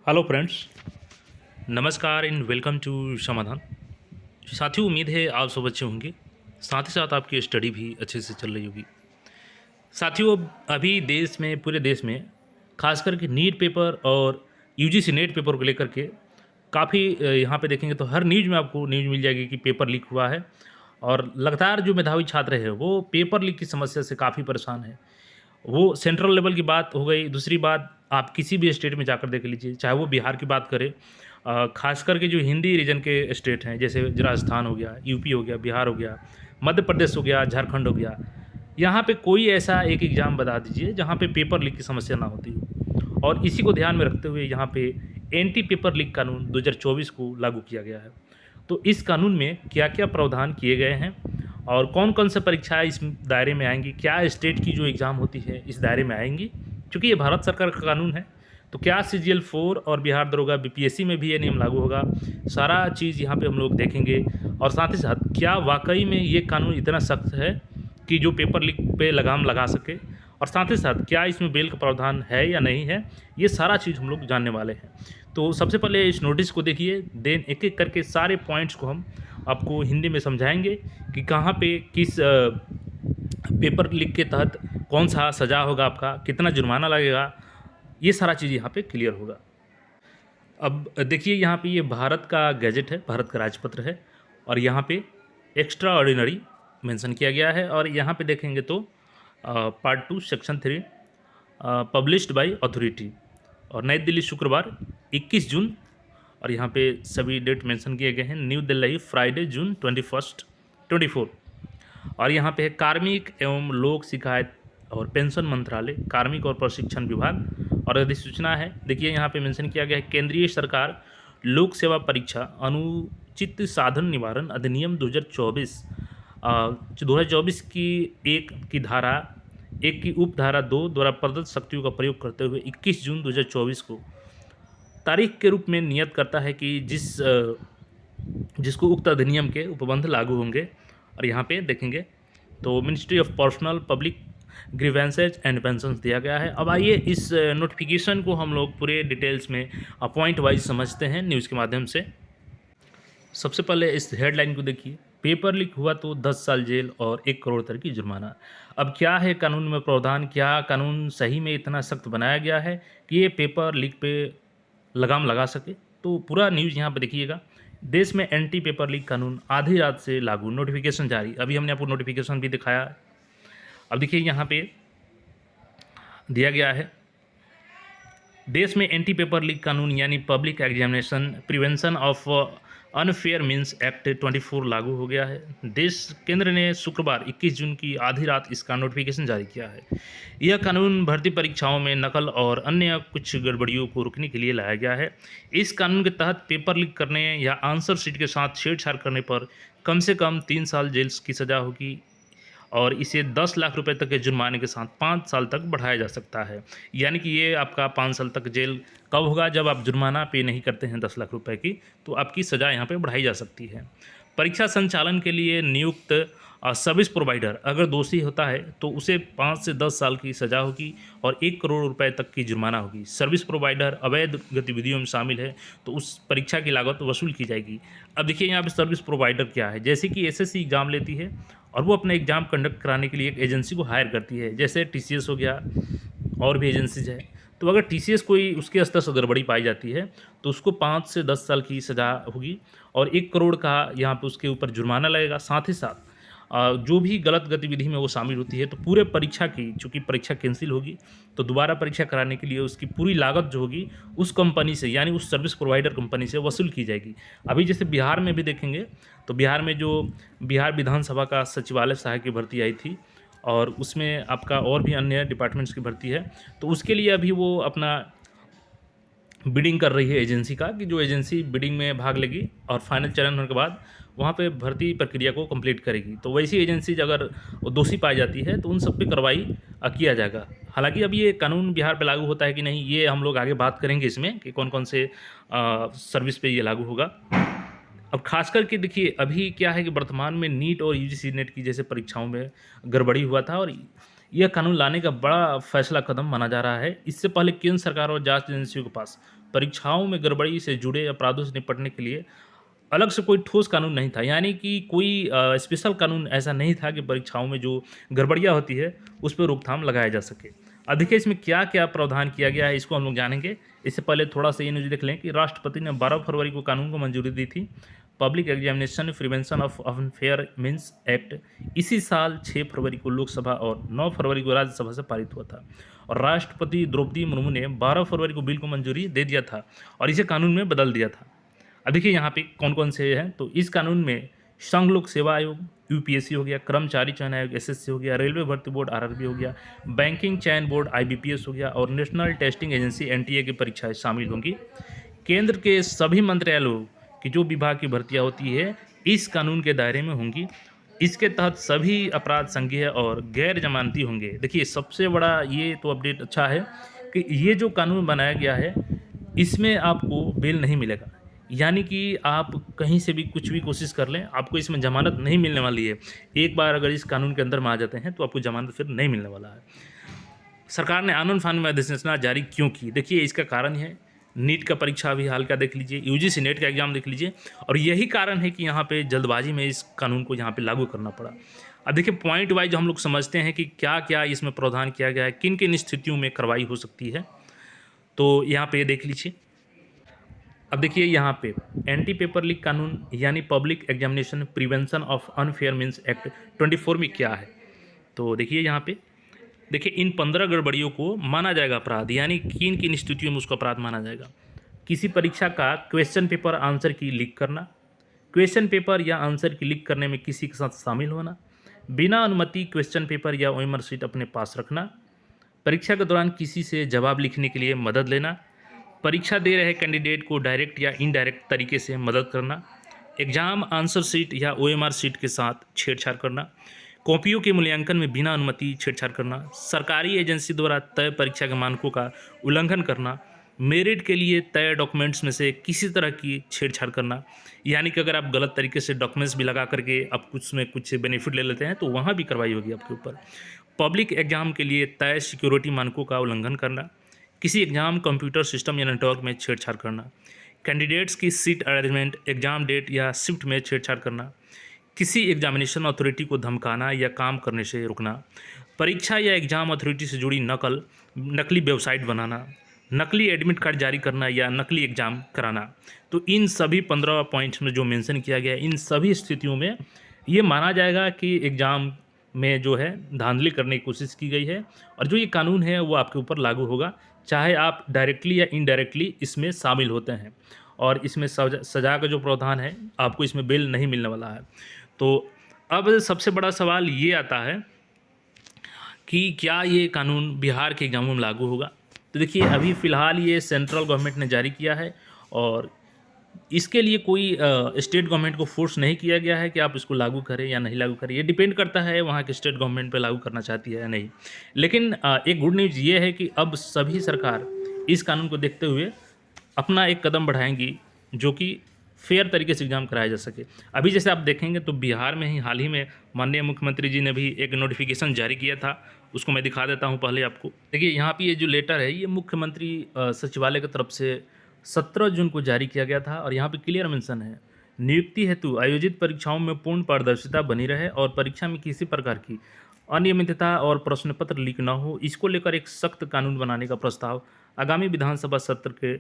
Hello friends, नमस्कार and welcome to समाधान। साथियों, उम्मीद है आप सब अच्छे होंगे, साथ ही साथ आपकी स्टडी भी अच्छे से चल रही होगी। साथियों, अभी देश में, पूरे देश में खास करके नीट पेपर और यूजीसी नेट पेपर को लेकर के काफ़ी यहाँ पे देखेंगे तो हर न्यूज़ में आपको न्यूज़ मिल जाएगी कि पेपर लीक हुआ है। और लगातार जो मेधावी छात्र हैं वो पेपर लीक की समस्या से काफ़ी परेशान है। वो सेंट्रल लेवल की बात हो गई। दूसरी बात, आप किसी भी स्टेट में जाकर देख लीजिए, चाहे वो बिहार की बात करें, खास करके जो हिंदी रीजन के स्टेट हैं, जैसे राजस्थान हो गया, यूपी हो गया, बिहार हो गया, मध्य प्रदेश हो गया, झारखंड हो गया। यहाँ पे कोई ऐसा एक एग्ज़ाम बता दीजिए जहाँ पे पेपर लीक की समस्या ना होती हो। और इसी को ध्यान में रखते हुए यहाँ पे एंटी पेपर लीक कानून 2024 को लागू किया गया है। तो इस कानून में क्या-क्या प्रावधान किए गए हैं और कौन-कौन सी परीक्षाएँ इस दायरे में आएँगी, क्या स्टेट की जो एग्ज़ाम होती है इस दायरे में आएँगी? चूँकि ये भारत सरकार का कानून है, तो क्या सीजीएल 4 और बिहार दरोगा बीपीएससी में भी ये नियम लागू होगा? सारा चीज़ यहाँ पे हम लोग देखेंगे। और साथ ही साथ क्या वाक़ई में ये कानून इतना सख्त है कि जो पेपर लीक पे लगाम लगा सके? और साथ ही साथ क्या इसमें बेल का प्रावधान है या नहीं है? ये सारा चीज़ हम लोग जानने वाले हैं। तो सबसे पहले इस नोटिस को देखिए, देन एक-एक करके सारे पॉइंट्स को हम आपको हिंदी में समझाएँगे कि कहाँ पे किस पेपर लीक के तहत कौन-सा सज़ा होगा आपका, कितना जुर्माना लगेगा, ये सारा चीज़ यहाँ पे क्लियर होगा। अब देखिए, यहाँ पे ये भारत का गैजेट है, भारत का राजपत्र है और यहाँ पे एक्स्ट्रा ऑर्डिनरी मेंशन किया गया है। और यहाँ पे देखेंगे तो part 2 section 3 published by authority, और नई दिल्ली शुक्रवार 21 जून। और यहाँ पे सभी डेट मेंशन किए गए हैं। न्यू दिल्ली फ्राइडे जून 24। और यहाँ पे है कार्मिक एवं लोक शिकायत और पेंशन मंत्रालय, कार्मिक और प्रशिक्षण विभाग। और अधिसूचना है, देखिए यहाँ पे मेंशन किया गया है, केंद्रीय सरकार लोक सेवा परीक्षा अनुचित साधन निवारण अधिनियम 2024 की एक की धारा एक की उप धारा 2 द्वारा प्रदत्त शक्तियों का प्रयोग करते हुए 21 जून 2024 को तारीख के रूप में नियत करता है कि जिसको उक्त अधिनियम के उपबंध लागू होंगे। और यहाँ पे देखेंगे तो ministry of personnel public grievances and pensions दिया गया है। अब आइए इस नोटिफिकेशन को हम लोग पूरे डिटेल्स में पॉइंट वाइज समझते हैं न्यूज़ के माध्यम से। सबसे पहले इस हेडलाइन को देखिए, पेपर लीक हुआ तो 10 साल जेल और 1 करोड़ तक की जुर्माना। अब क्या है कानून में प्रावधान? क्या कानून सही में इतना सख्त बनाया गया है कि ये पेपर लीक पे लगाम लगा सके? तो पूरा न्यूज़ यहाँ पे देखिएगा। देश में एंटी पेपर लीक कानून आधी रात से लागू, नोटिफिकेशन जारी। अभी हमने आपको नोटिफिकेशन भी दिखाया। अब देखिए यहाँ पे दिया गया है, देश में एंटी पेपर लीक कानून यानी public examination prevention of unfair means act 24 लागू हो गया है। केंद्र ने शुक्रवार 21 जून की आधी रात इसका नोटिफिकेशन जारी किया है। यह कानून भर्ती परीक्षाओं में नकल और अन्य कुछ गड़बड़ियों को रोकने के लिए लाया गया है। इस कानून के तहत पेपर लीक करने या आंसर शीट के साथ छेड़छाड़ करने पर कम से कम 3 साल जेल की सज़ा होगी और इसे 10 लाख रुपए तक के जुर्माने के साथ 5 साल तक बढ़ाया जा सकता है। यानी कि ये आपका 5 साल तक जेल कब होगा? जब आप जुर्माना पे नहीं करते हैं 10 लाख रुपए की, तो आपकी सज़ा यहाँ पे बढ़ाई जा सकती है। परीक्षा संचालन के लिए नियुक्त सर्विस प्रोवाइडर अगर दोषी होता है तो उसे 5 से 10 साल की सज़ा होगी और 1 करोड़ रुपए तक की जुर्माना होगी। सर्विस प्रोवाइडर अवैध गतिविधियों में शामिल है तो उस परीक्षा की लागत वसूल की जाएगी। अब देखिए यहाँ पे सर्विस प्रोवाइडर क्या है? जैसे कि एसएससी एग्ज़ाम लेती है और वो अपना एग्ज़ाम कंडक्ट कराने के लिए एक एजेंसी को हायर करती है, जैसे टीसीएस हो गया और भी एजेंसीज है। तो अगर टीसीएस कोई उसके स्तर से गड़बड़ी पाई जाती है तो उसको 5 से 10 साल की सज़ा होगी और 1 करोड़ का यहाँ पे उसके ऊपर जुर्माना लगेगा। साथ ही साथ जो भी गलत गतिविधि में वो शामिल होती है तो पूरे परीक्षा की, चूँकि परीक्षा कैंसिल होगी तो दोबारा परीक्षा कराने के लिए उसकी पूरी लागत जो होगी उस कंपनी से, यानी उस सर्विस प्रोवाइडर कंपनी से वसूल की जाएगी। अभी जैसे बिहार में भी देखेंगे तो बिहार में जो बिहार विधानसभा का सचिवालय सहायक की भर्ती आई थी और उसमें आपका और भी अन्य डिपार्टमेंट्स की भर्ती है, तो उसके लिए अभी वो अपना बिडिंग कर रही है एजेंसी का, कि जो एजेंसी बिडिंग में भाग लेगी और फाइनल चरण होने के बाद वहाँ पे भर्ती प्रक्रिया को कंप्लीट करेगी। तो वैसी एजेंसी अगर वो दोषी पाई जाती है तो उन सब पे कार्रवाई किया जाएगा। हालांकि अब ये कानून बिहार पे लागू होता है कि नहीं, ये हम लोग आगे बात करेंगे इसमें कि कौन कौन से सर्विस पे ये लागू होगा। अब खास करके देखिए, अभी क्या है कि वर्तमान में नीट और यूजीसी नेट की जैसे परीक्षाओं में गड़बड़ी हुआ था और यह कानून लाने का बड़ा फैसला कदम माना जा रहा है। इससे पहले केंद्र सरकार और जांच एजेंसियों के पास परीक्षाओं में गड़बड़ी से जुड़े अपराधों से निपटने के लिए अलग से कोई ठोस कानून नहीं था, यानी कि कोई स्पेशल कानून ऐसा नहीं था कि परीक्षाओं में जो गड़बड़ियाँ होती है उस पर रोकथाम लगाया जा सके। अब देखिए इसमें क्या क्या प्रावधान किया गया है, इसको हम लोग जानेंगे। इससे पहले थोड़ा सा ये न्यूज़ देख लें कि राष्ट्रपति ने 12 फरवरी को कानून को मंजूरी दी थी। Public examination prevention of unfair means act इसी साल 6 फरवरी को लोकसभा और 9 फरवरी को राज्यसभा से पारित हुआ था, और राष्ट्रपति द्रौपदी मुर्मू ने 12 फरवरी को बिल को मंजूरी दे दिया था और इसे कानून में बदल दिया था। अब देखिए यहाँ पे कौन कौन से हैं, तो इस कानून में संघ लोक सेवा आयोग यूपीएससी हो गया, कर्मचारी चयन आयोग एसएससी हो गया, रेलवे भर्ती बोर्ड आरआरबी हो गया, बैंकिंग चयन बोर्ड आईबीपीएस हो गया और नेशनल टेस्टिंग एजेंसी एनटीए की परीक्षाएं शामिल होंगी। केंद्र के सभी मंत्रालयों की जो विभाग की भर्तियां होती है इस कानून के दायरे में होंगी। इसके तहत सभी अपराध संज्ञेय और गैर जमानती होंगे। देखिए सबसे बड़ा ये तो अपडेट अच्छा है कि ये जो कानून बनाया गया है इसमें आपको बेल नहीं मिलेगा, यानी कि आप कहीं से भी कुछ भी कोशिश कर लें आपको इसमें ज़मानत नहीं मिलने वाली है। एक बार अगर इस कानून के अंदर में आ जाते हैं तो आपको ज़मानत फिर नहीं मिलने वाला है। सरकार ने आनन फानन में अधिसूचना जारी क्यों की, देखिए इसका कारण है नीट का परीक्षा अभी हाल का देख लीजिए, यूजीसी नेट का एग्जाम देख लीजिए, और यही कारण है कि यहाँ पे जल्दबाजी में इस कानून को यहाँ पे लागू करना पड़ा। अब देखिए पॉइंट वाइज हम लोग समझते हैं कि क्या क्या इसमें प्रावधान किया गया है, किन किन स्थितियों में कार्रवाई हो सकती है। तो यहाँ पे देख लीजिए। अब देखिए यहाँ पे एंटी पेपर लीक कानून यानी public examination prevention of unfair means act 24 में क्या है, तो देखिए यहाँ पे देखिए इन 15 गड़बड़ियों को माना जाएगा अपराध, यानी किन किन स्थितियों में उसको अपराध माना जाएगा। किसी परीक्षा का क्वेश्चन पेपर आंसर की लीक करना, क्वेश्चन पेपर या आंसर की लीक करने में किसी के साथ शामिल होना, बिना अनुमति क्वेश्चन पेपर या ओएमआर शीट अपने पास रखना, परीक्षा के दौरान किसी से जवाब लिखने के लिए मदद लेना, परीक्षा दे रहे कैंडिडेट को डायरेक्ट या इनडायरेक्ट तरीके से मदद करना, एग्जाम आंसर शीट या ओएमआर शीट के साथ छेड़छाड़ करना, कॉपियों के मूल्यांकन में बिना अनुमति छेड़छाड़ करना, सरकारी एजेंसी द्वारा तय परीक्षा के मानकों का उल्लंघन करना, मेरिट के लिए तय डॉक्यूमेंट्स में से किसी तरह की छेड़छाड़ करना, यानी कि अगर आप गलत तरीके से डॉक्यूमेंट्स भी लगा करके आप कुछ में कुछ बेनिफिट ले लेते हैं तो वहाँ भी कार्रवाई होगी आपके ऊपर। पब्लिक एग्जाम के लिए तय सिक्योरिटी मानकों का उल्लंघन करना, किसी एग्जाम कंप्यूटर सिस्टम या नेटवर्क में छेड़छाड़ करना, कैंडिडेट्स की सीट अरेंजमेंट एग्जाम डेट या शिफ्ट में छेड़छाड़ करना, किसी एग्जामिनेशन अथॉरिटी को धमकाना या काम करने से रोकना, परीक्षा या एग्जाम अथॉरिटी से जुड़ी नकली वेबसाइट बनाना, नकली एडमिट कार्ड जारी करना या नकली एग्ज़ाम कराना। तो इन सभी 15 पॉइंट्स में जो मेंशन किया गया है इन सभी स्थितियों में ये माना जाएगा कि एग्ज़ाम में जो है धांधली करने की कोशिश की गई है, और जो ये कानून है वो आपके ऊपर लागू होगा, चाहे आप डायरेक्टली या इनडायरेक्टली इसमें शामिल होते हैं। और इसमें सजा का जो प्रावधान है आपको इसमें बेल नहीं मिलने वाला है। तो अब सबसे बड़ा सवाल ये आता है कि क्या ये कानून बिहार के एग्जामों में लागू होगा। तो देखिए अभी फ़िलहाल ये सेंट्रल गवर्नमेंट ने जारी किया है और इसके लिए कोई स्टेट गवर्नमेंट को फोर्स नहीं किया गया है कि आप इसको लागू करें या नहीं लागू करें। ये डिपेंड करता है वहाँ के स्टेट गवर्नमेंट पे लागू करना चाहती है या नहीं। लेकिन एक गुड न्यूज़ ये है कि अब सभी सरकार इस कानून को देखते हुए अपना एक कदम बढ़ाएंगी जो कि फेयर तरीके से एग्ज़ाम कराया जा सके। अभी जैसे आप देखेंगे तो बिहार में ही हाल ही में माननीय मुख्यमंत्री जी ने भी एक नोटिफिकेशन जारी किया था, उसको मैं दिखा देता हूँ पहले आपको। देखिए यहाँ पे ये जो लेटर है ये मुख्यमंत्री सचिवालय की तरफ से 17 जून को जारी किया गया था, और यहाँ पे क्लियर मेंशन है नियुक्ति हेतु आयोजित परीक्षाओं में पूर्ण पारदर्शिता बनी रहे और परीक्षा में किसी प्रकार की अनियमितता और प्रश्न पत्र लीक न हो, इसको लेकर एक सख्त कानून बनाने का प्रस्ताव आगामी विधानसभा सत्र के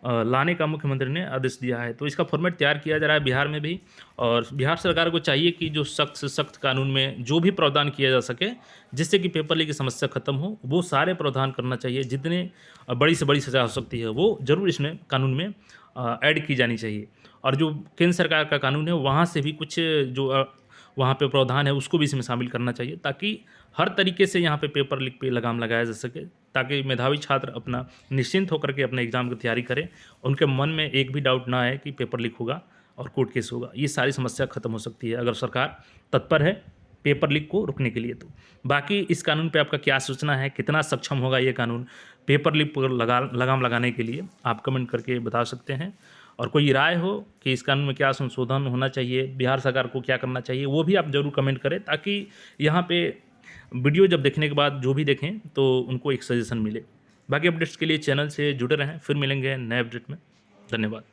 लाने का मुख्यमंत्री ने आदेश दिया है। तो इसका फॉर्मेट तैयार किया जा रहा है बिहार में भी, और बिहार सरकार को चाहिए कि जो सख्त से सख्त कानून में जो भी प्रावधान किया जा सके जिससे कि पेपर लीक की समस्या खत्म हो, वो सारे प्रावधान करना चाहिए। जितने बड़ी से बड़ी सज़ा हो सकती है वो जरूर इसमें कानून में ऐड की जानी चाहिए। और जो केंद्र सरकार का कानून है वहाँ से भी कुछ जो वहाँ पे प्रावधान है उसको भी इसमें शामिल करना चाहिए, ताकि हर तरीके से यहाँ पे पेपर लीक पे लगाम लगाया जा सके, ताकि मेधावी छात्र अपना निश्चिंत होकर के अपने एग्ज़ाम की तैयारी करें, उनके मन में एक भी डाउट ना आए कि पेपर लीक होगा और कोर्ट केस होगा। ये सारी समस्या खत्म हो सकती है अगर सरकार तत्पर है पेपर लीक को रोकने के लिए। तो बाकी इस कानून पे आपका क्या सोचना है, कितना सक्षम होगा ये कानून पेपर लीक पर लगाम लगाने के लिए, आप कमेंट करके बता सकते हैं। और कोई राय हो कि इस कानून में क्या संशोधन होना चाहिए, बिहार सरकार को क्या करना चाहिए, वो भी आप ज़रूर कमेंट करें, ताकि यहाँ पे वीडियो जब देखने के बाद जो भी देखें तो उनको एक सजेशन मिले। बाकी अपडेट्स के लिए चैनल से जुड़े रहें, फिर मिलेंगे नए अपडेट में। धन्यवाद।